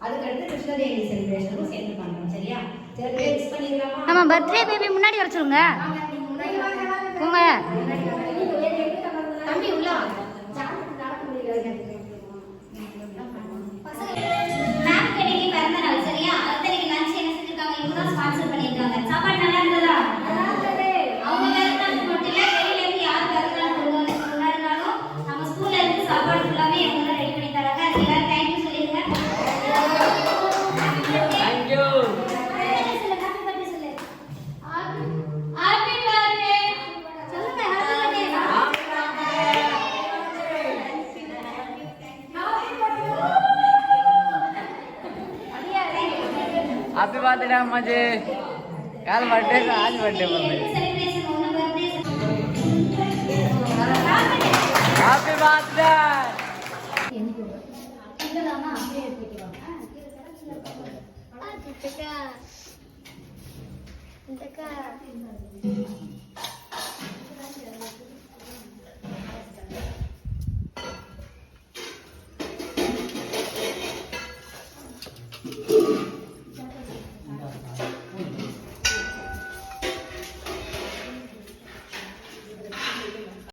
அதுக்கு அடுத்து கிருஷ்ண ஜெயந்தி செலிப்ரேஷனும் சேர்ந்து பண்றோம். சரியா? சரி, மிஸ் பண்ணிடலாமா? நம்ம பர்த்டே பேபி முன்னாடி வர சொல்லுங்க. போங்க தம்பி உள்ள हैप्पी बर्थडे मुझे कल बर्थडे था आज बर्थडे पर हैप्पी बर्थडे